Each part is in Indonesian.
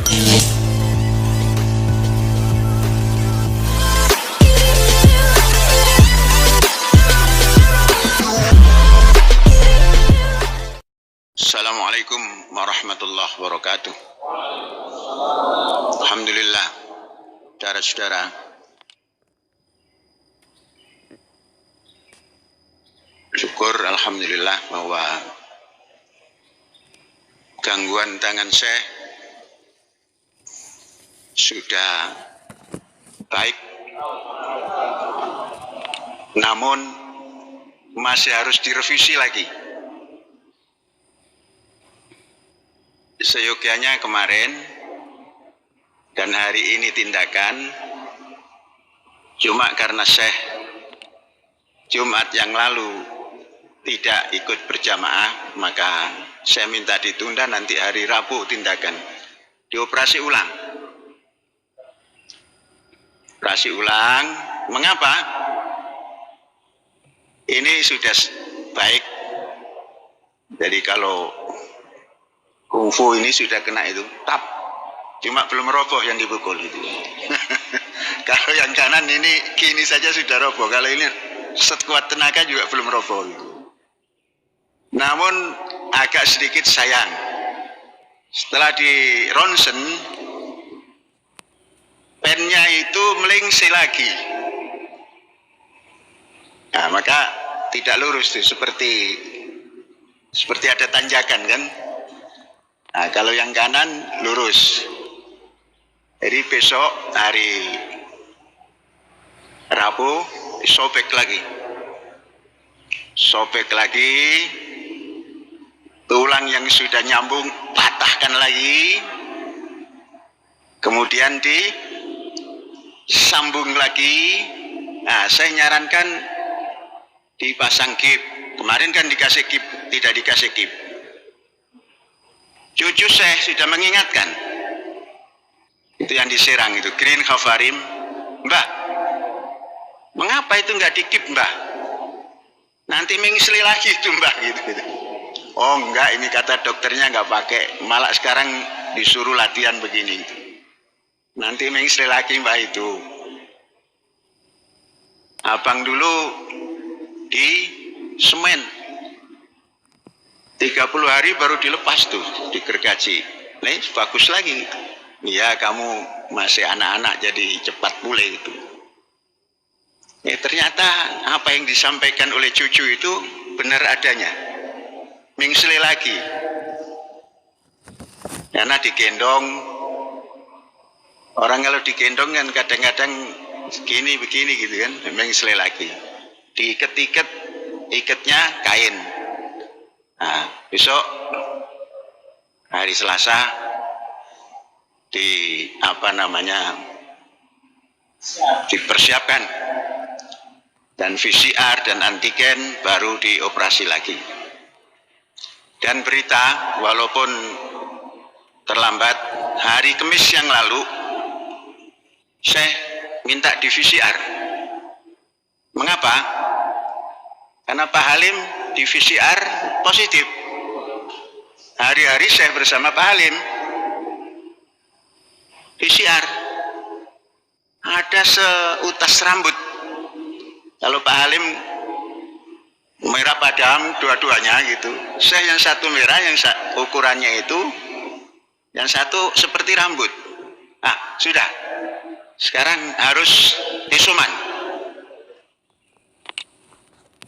Assalamualaikum warahmatullahi wabarakatuh. Alhamdulillah, saudara-saudara, syukur alhamdulillah bahwa gangguan tangan Syekh sudah baik, namun masih harus direvisi lagi. Seyogyanya kemarin dan hari ini tindakan, cuma karena Syekh Jumat yang lalu tidak ikut berjamaah, maka saya minta ditunda, nanti hari Rabu tindakan, dioperasi ulang. Operasi ulang, mengapa? Ini sudah baik. Jadi kalau kungfu ini sudah kena itu, tap, cuma belum roboh yang dipukul itu. Kalau yang kanan ini kini saja sudah roboh, kalau ini sekuat tenaga juga belum roboh itu. Namun agak sedikit sayang, setelah di ronsen pennya itu melengsing lagi. Nah, maka tidak lurus tuh, seperti ada tanjakan kan. Nah, kalau yang kanan lurus. Jadi besok hari Rabu sobek lagi. Sobek lagi. Tulang yang sudah nyambung patahkan lagi. Kemudian disambung lagi. Nah, saya nyarankan dipasang gip. Kemarin kan dikasih gip, tidak dikasih gip. Cucu saya sudah mengingatkan. Itu yang di Serang itu, Green Khafarim. Mbah, mengapa itu nggak dikip, Mbah? Nanti mengisli lagi itu, Mbah, gitu. Oh enggak, ini kata dokternya nggak pakai, malah sekarang disuruh latihan begini. Nanti mengisli lagi, Mbah, itu. Abang dulu di semen 30 hari baru dilepas tuh, digergaji. Nih, bagus lagi. Ya, kamu masih anak-anak jadi cepat pulih itu. Ternyata apa yang disampaikan oleh cucu itu benar adanya. Mengsli lagi. Karena digendong, orang kalau digendong kan kadang-kadang begini gitu kan, mengsli lagi. Diiket-iket, iketnya kain. Nah, besok hari Selasa dipersiapkan, dan VCR dan antigen baru dioperasi lagi. Dan berita, walaupun terlambat, hari Kamis yang lalu saya minta di VCR. Mengapa? Karena Pak Halim di VCR positif. Hari-hari saya bersama Pak Halim VCR, ada seutas rambut. Kalau Pak Halim merah padam dua-duanya gitu, saya yang satu merah, yang ukurannya itu, yang satu seperti rambut. Ah, sudah, sekarang harus isoman.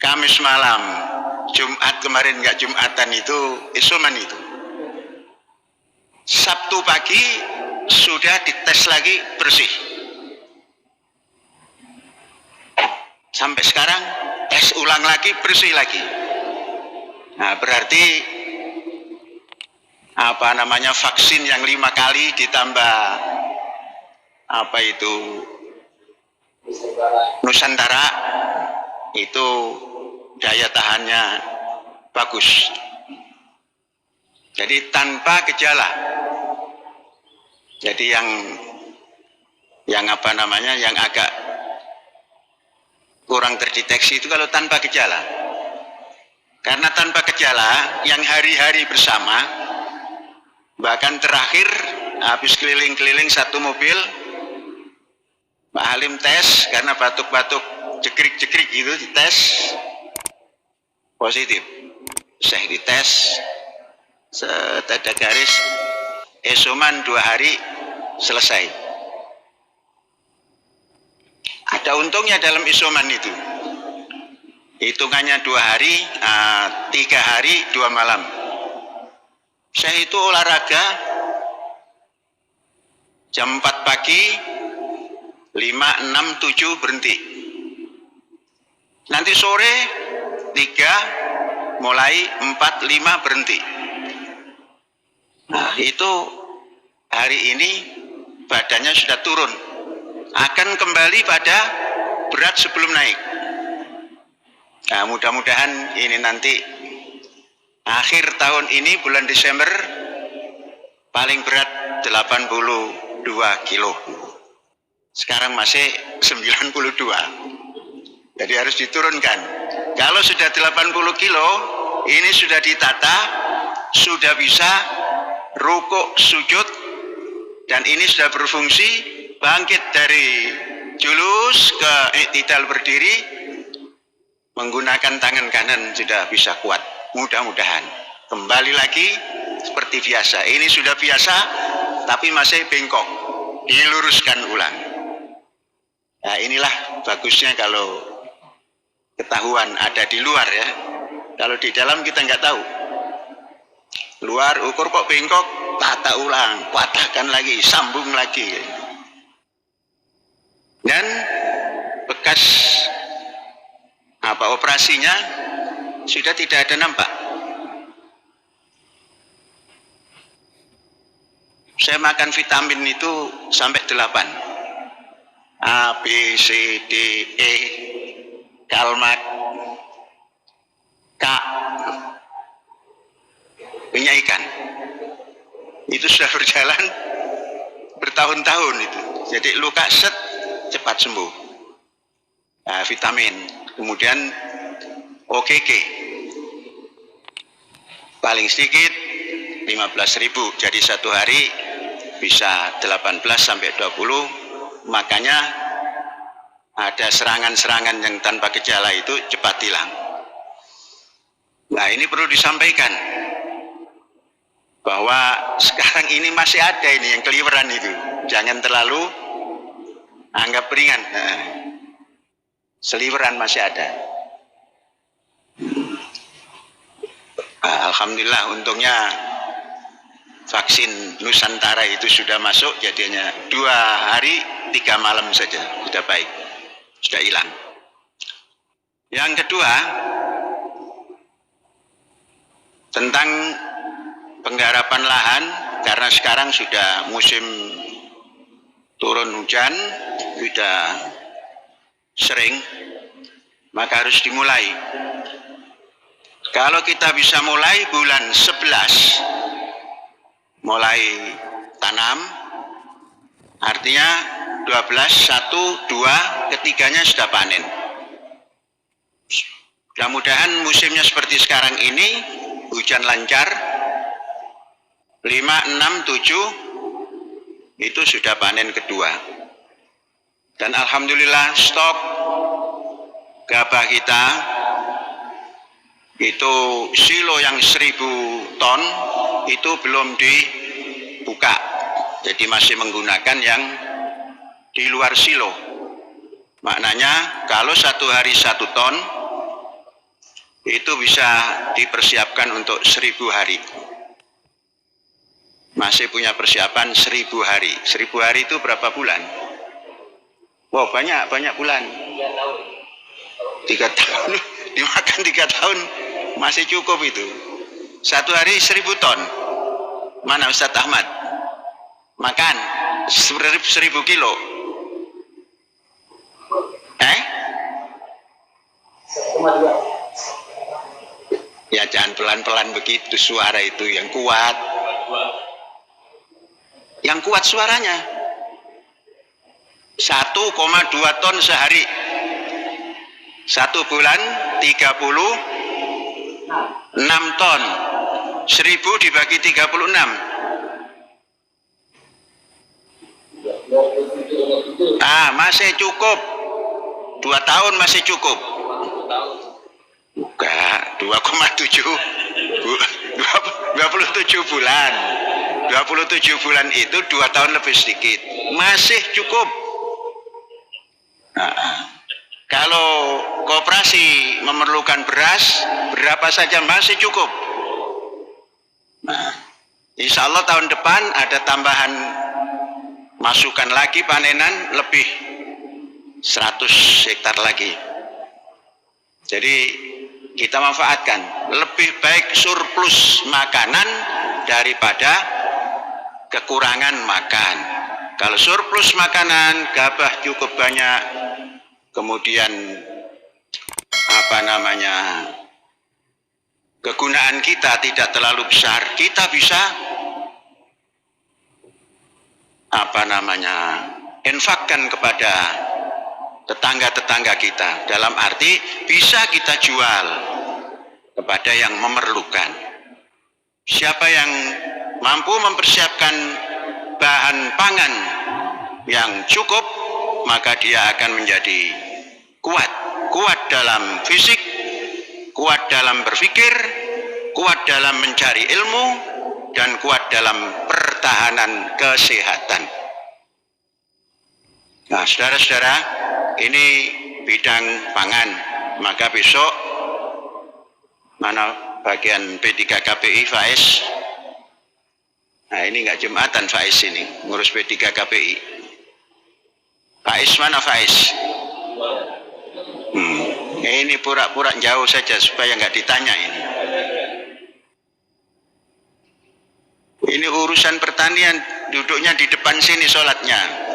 Kamis malam, Jumat kemarin nggak Jumatan itu isoman itu. Sabtu pagi sudah dites lagi bersih. Sampai sekarang tes ulang lagi, bersih lagi. Nah, berarti vaksin yang 5 kali ditambah Nusantara itu daya tahannya bagus. Jadi tanpa gejala. Jadi yang agak kurang terdeteksi itu kalau tanpa gejala. Karena tanpa gejala yang hari-hari bersama, bahkan terakhir habis keliling-keliling satu mobil, Pak Halim tes karena batuk-batuk jekrik-jekrik itu dites positif. Saya dites, ada garis, isoman 2 hari selesai. Ada untungnya dalam isoman itu. Hitungannya 2 hari, 3 hari 2 malam. Saya itu olahraga jam 4 pagi, 5, 6, 7 berhenti. Nanti sore 3 mulai, 4, 5 berhenti. Nah, itu hari ini badannya sudah turun. Akan kembali pada berat sebelum naik. Nah, mudah-mudahan ini nanti akhir tahun ini bulan Desember paling berat 82 kilo. Sekarang masih 92. Jadi harus diturunkan. Kalau sudah 80 kilo, ini sudah ditata, sudah bisa rukuk sujud, dan ini sudah berfungsi bangkit dari julus ke iktidal berdiri, menggunakan tangan kanan sudah bisa kuat. Mudah-mudahan kembali lagi seperti biasa. Ini sudah biasa tapi masih bengkok, diluruskan ulang. Nah, inilah bagusnya kalau ketahuan ada di luar ya. Kalau di dalam kita nggak tahu. Luar ukur kok bengkok, tata ulang, patahkan lagi, sambung lagi. Dan bekas operasinya sudah tidak ada nampak. Saya makan vitamin itu sampai 8. A, B, C, D, E, Kalmak, K, minyak ikan. Itu sudah berjalan bertahun-tahun itu. Jadi luka set cepat sembuh. Nah, vitamin. Kemudian OGG. Paling sedikit 15.000. Jadi satu hari bisa 18 sampai 20. Makanya ada serangan-serangan yang tanpa gejala itu cepat hilang. Nah, ini perlu disampaikan bahwa sekarang ini masih ada ini yang keliweran itu. Jangan terlalu anggap ringan. Nah, seliweran masih ada. Nah, alhamdulillah untungnya vaksin Nusantara itu sudah masuk, jadinya 2 hari 3 malam saja sudah baik, sudah hilang. Yang kedua, tentang penggarapan lahan, karena sekarang sudah musim turun hujan, sudah sering, maka harus dimulai. Kalau kita bisa mulai bulan 11, mulai tanam, artinya 12, 1, 2, ketiganya sudah panen. Mudah-mudahan musimnya seperti sekarang ini, hujan lancar, 5, 6, 7, itu sudah panen kedua. Dan alhamdulillah stok gabah kita, itu silo yang 1000 ton, itu belum dibuka. Jadi masih menggunakan yang di luar silo. Maknanya kalau satu hari 1 ton, itu bisa dipersiapkan untuk 1000 hari. Masih punya persiapan 1000 hari. 1000 hari itu berapa bulan? Wow, banyak bulan. 3 tahun. Dimakan 3 tahun masih cukup itu. Satu hari 1000 ton. Mana Ustadz Ahmad? Makan 1000 kilo. Ya jangan pelan-pelan begitu, suara itu yang kuat. Yang kuat suaranya. 1,2 ton sehari. 1 bulan 36 ton. 1000 dibagi 36. Masih cukup. 2 tahun masih cukup. Enggak, 2,7 27 bulan. 27 bulan itu 2 tahun lebih sedikit. Masih cukup. Kalau koperasi memerlukan beras, berapa saja masih cukup. Insya Allah tahun depan ada tambahan masukan lagi panenan lebih 100 hektar lagi. Jadi kita manfaatkan, lebih baik surplus makanan daripada kekurangan makan. Kalau surplus makanan, gabah cukup banyak, kemudian kegunaan kita tidak terlalu besar, kita bisa infakkan kepada tetangga-tetangga kita, dalam arti bisa kita jual kepada yang memerlukan. Siapa yang mampu mempersiapkan bahan pangan yang cukup, maka dia akan menjadi kuat dalam fisik, kuat dalam berpikir, kuat dalam mencari ilmu, dan kuat dalam pertahanan kesehatan. Nah, saudara-saudara, ini bidang pangan. Maka besok mana bagian P3KPI Faiz? Nah, ini enggak Jumatan Faiz ini, ngurus P3KPI. Faiz mana Faiz? Ini pura-pura jauh saja supaya enggak ditanya ini. Ini urusan pertanian, duduknya di depan sini sholatnya.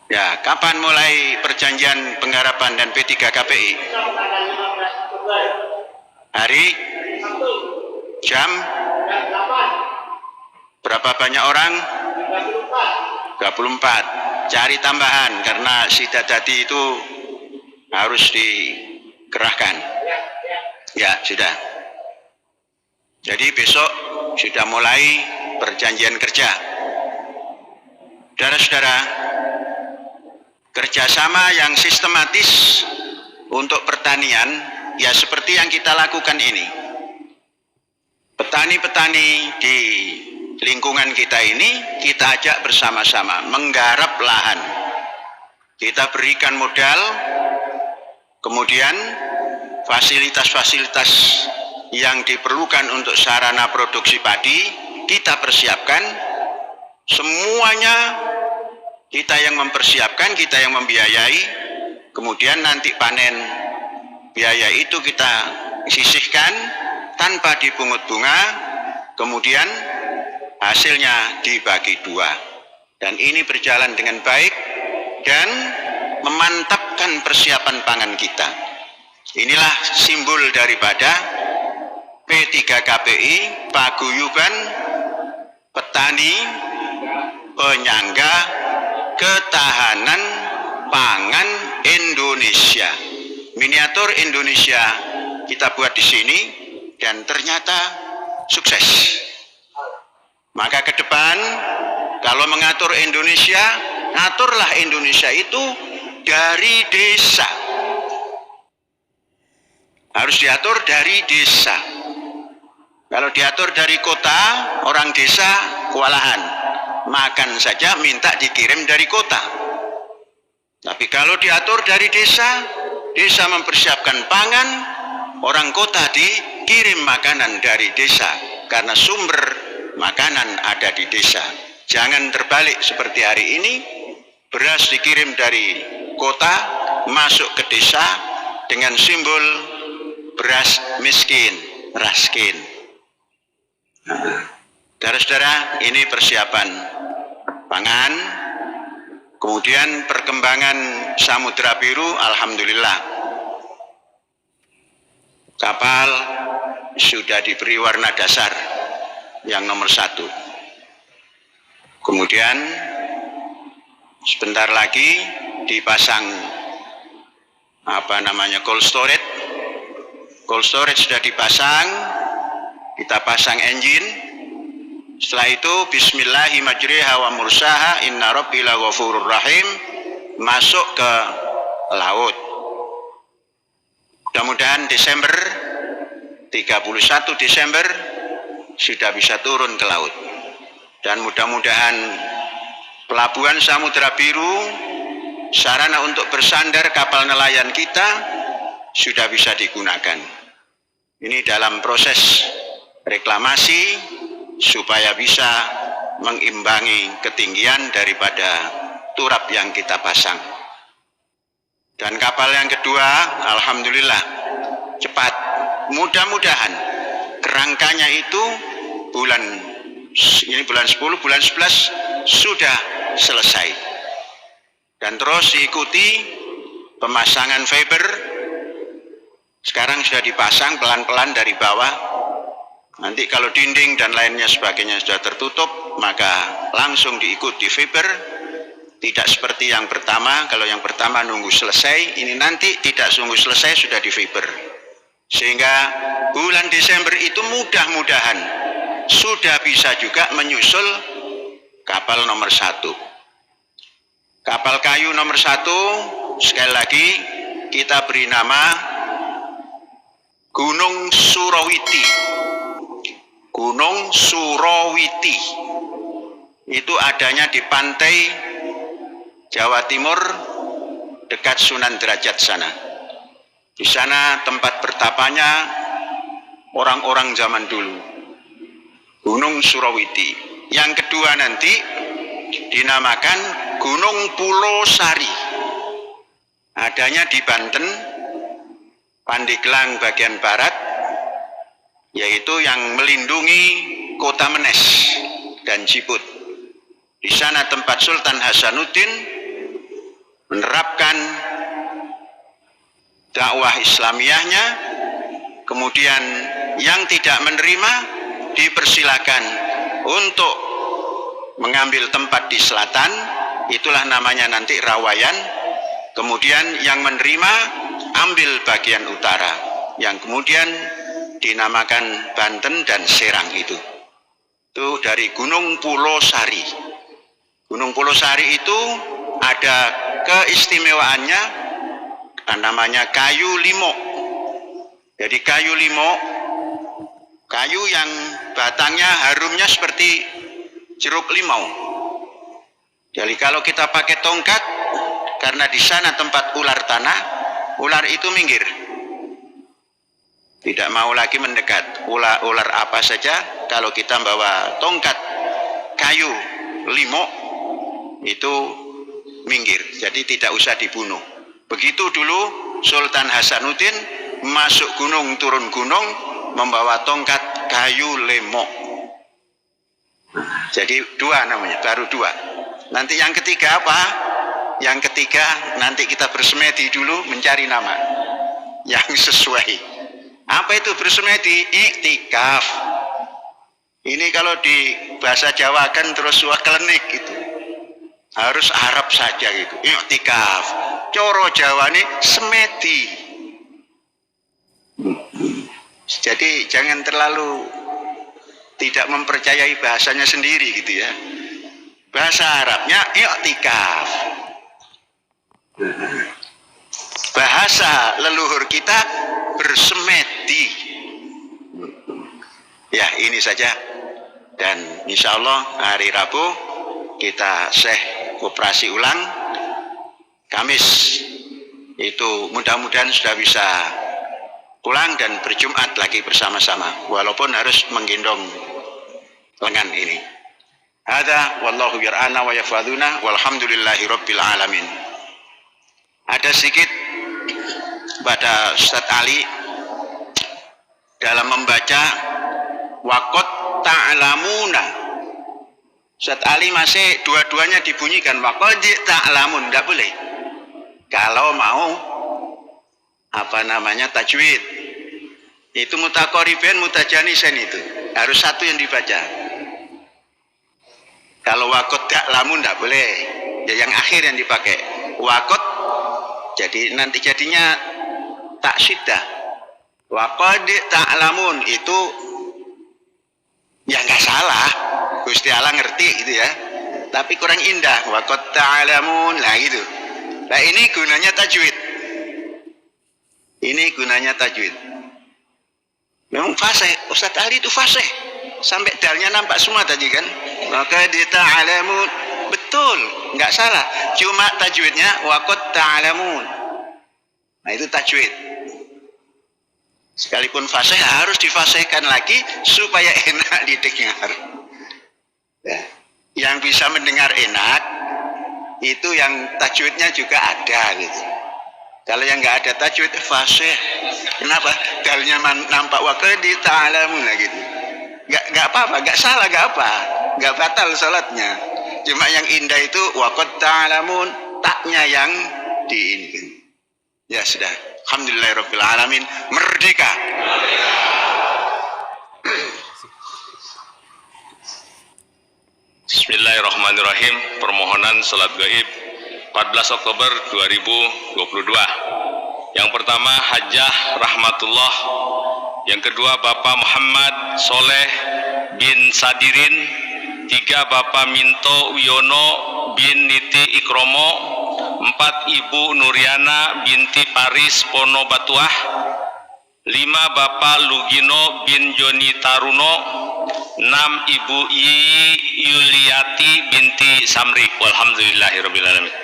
Ya, kapan mulai perjanjian penggarapan dan P3KPI? Hari? Jam? Berapa banyak orang? 34. Cari tambahan karena sidadati itu harus dikerahkan. Ya, sudah. Jadi besok sudah mulai perjanjian kerja. Saudara-saudara, kerjasama yang sistematis untuk pertanian, ya seperti yang kita lakukan ini. Petani-petani di lingkungan kita ini, kita ajak bersama-sama menggarap lahan. Kita berikan modal, kemudian fasilitas-fasilitas yang diperlukan untuk sarana produksi padi, kita persiapkan. Semuanya kita yang mempersiapkan, kita yang membiayai, kemudian nanti panen biaya itu kita sisihkan tanpa dipungut bunga, kemudian hasilnya dibagi 2. Dan ini berjalan dengan baik dan memantapkan persiapan pangan kita. Inilah simbol daripada P3KPI, paguyuban petani penyangga ketahanan pangan Indonesia. Miniatur Indonesia kita buat di sini dan ternyata sukses. Maka ke depan kalau mengatur Indonesia, aturlah Indonesia itu dari desa. Harus diatur dari desa. Kalau diatur dari kota, orang desa kewalahan. Makan saja minta dikirim dari kota. Tapi kalau diatur dari desa, desa mempersiapkan pangan, orang kota dikirim makanan dari desa. Karena sumber makanan ada di desa. Jangan terbalik seperti hari ini, beras dikirim dari kota, masuk ke desa dengan simbol beras miskin, raskin. Saudara-saudara, ini persiapan pangan, kemudian perkembangan Samudra Biru, alhamdulillah. Kapal sudah diberi warna dasar yang nomor 1. Kemudian sebentar lagi dipasang cold storage. Cold storage sudah dipasang, kita pasang engine, Setelah itu bismillahi majriha wa mursaha inna rabbi laghafurur rahim, masuk ke laut. Mudah-mudahan Desember 31 Desember sudah bisa turun ke laut. Dan mudah-mudahan pelabuhan Samudra Biru, sarana untuk bersandar kapal nelayan kita sudah bisa digunakan. Ini dalam proses reklamasi supaya bisa mengimbangi ketinggian daripada turap yang kita pasang. Dan kapal yang kedua, alhamdulillah cepat. Mudah-mudahan kerangkanya itu bulan 10, bulan 11 sudah selesai. Dan terus diikuti pemasangan fiber. Sekarang sudah dipasang pelan-pelan dari bawah. Nanti kalau dinding dan lainnya sebagainya sudah tertutup, maka langsung diikuti fiber. Tidak seperti yang pertama, kalau yang pertama nunggu selesai, ini nanti tidak nunggu selesai sudah di fiber. Sehingga bulan Desember itu mudah-mudahan sudah bisa juga menyusul kapal nomor 1. Kapal kayu nomor 1, sekali lagi kita beri nama Gunung Surawiti. Gunung Surawiti itu adanya di pantai Jawa Timur dekat Sunan Derajat sana. Di sana tempat bertapanya orang-orang zaman dulu. Gunung Surawiti. Yang kedua nanti dinamakan Gunung Pulau Sari. Adanya di Banten, Pandeglang bagian barat, yaitu yang melindungi kota Menes dan Jiput. Di sana tempat Sultan Hasanuddin menerapkan dakwah Islamiyahnya, kemudian yang tidak menerima dipersilakan untuk mengambil tempat di selatan, itulah namanya nanti Rawayan. Kemudian yang menerima ambil bagian utara, yang kemudian dinamakan Banten dan Serang itu dari Gunung Pulau Sari. Gunung Pulau Sari itu ada keistimewaannya, namanya kayu limo. Jadi kayu limo, kayu yang batangnya harumnya seperti jeruk limau. Jadi kalau kita pakai tongkat, karena di sana tempat ular tanah, ular itu minggir. Tidak mau lagi mendekat. Ular apa saja, kalau kita bawa tongkat kayu limo, itu minggir. Jadi tidak usah dibunuh. Begitu dulu Sultan Hasanuddin masuk gunung, turun gunung, membawa tongkat kayu lemo. Jadi dua namanya, baru dua. Nanti yang ketiga apa? Yang ketiga nanti kita bersemedi dulu mencari nama yang sesuai. Apa itu bersemedi? Iktikaf. Ini kalau di bahasa Jawa kan terus waklenik gitu. Harus Arab saja gitu. Iktikaf. Coro Jawa ini semedi. Jadi jangan terlalu tidak mempercayai bahasanya sendiri gitu ya. Bahasa Arabnya iktikaf. Bahasa leluhur kita bersemedi. Ya ini saja. Dan insya Allah hari Rabu kita operasi ulang. Kamis itu mudah-mudahan sudah bisa pulang dan berjumat lagi bersama-sama. Walaupun harus menggendong lengan ini. Hadza wallahu yar'ana wa yafaduna walhamdulillahi rabbil alamin. Ada sedikit pada Ustadz Ali dalam membaca waqad ta'lamuna. Ustadz Ali masih dua-duanya dibunyikan waqad ta'lamun, enggak boleh. Kalau mau tajwid. Itu mutaqaribain mutajanisan itu. Harus satu yang dibaca. Kalau waqad ta'lamun enggak boleh. Ya yang akhir yang dipakai. Waqad jadi nanti jadinya tak syiddah. Waqad ta'lamun itu ya nggak salah, Gusti Allah ngerti gitu ya, tapi kurang indah. Wa qad ta'lamun, lah gitu. Nah ini gunanya tajwid. Ini gunanya tajwid. Memang fasih, Ustadz Ali itu fasih. Sampai dalnya nampak semua tadi kan. Maka di ta'lamun, betul, nggak salah. Cuma tajwidnya wa qad ta'lamun. Nah itu tajwid. Sekalipun fasih harus difasihkan lagi supaya enak didengar. Ya. Yang bisa mendengar enak itu yang tajwidnya juga ada gitu. Kalau yang nggak ada tajwid fasih, kenapa? Dalnya nampak wakil di ta'lamun gitu. Nggak apa-apa, nggak salah, nggak batal salatnya. Cuma yang indah itu waqad ta'lamun, taknya yang diinginkan. Ya sudah, alhamdulillahirabbil alamin, merdeka. Bismillahirrahmanirrahim. Permohonan salat gaib 14 Oktober 2022. Yang pertama Hajah Rahmatullah, yang kedua Bapak Muhammad Soleh bin Sadirin, tiga Bapak Minto Wiono bin Niti Ikromo, empat Ibu Nuriana binti Paris Pono Batuah, lima Bapak Lugino bin Joni Taruno, enam Ibu Yuliati binti Samri. Walhamdulillahirabbil alamin.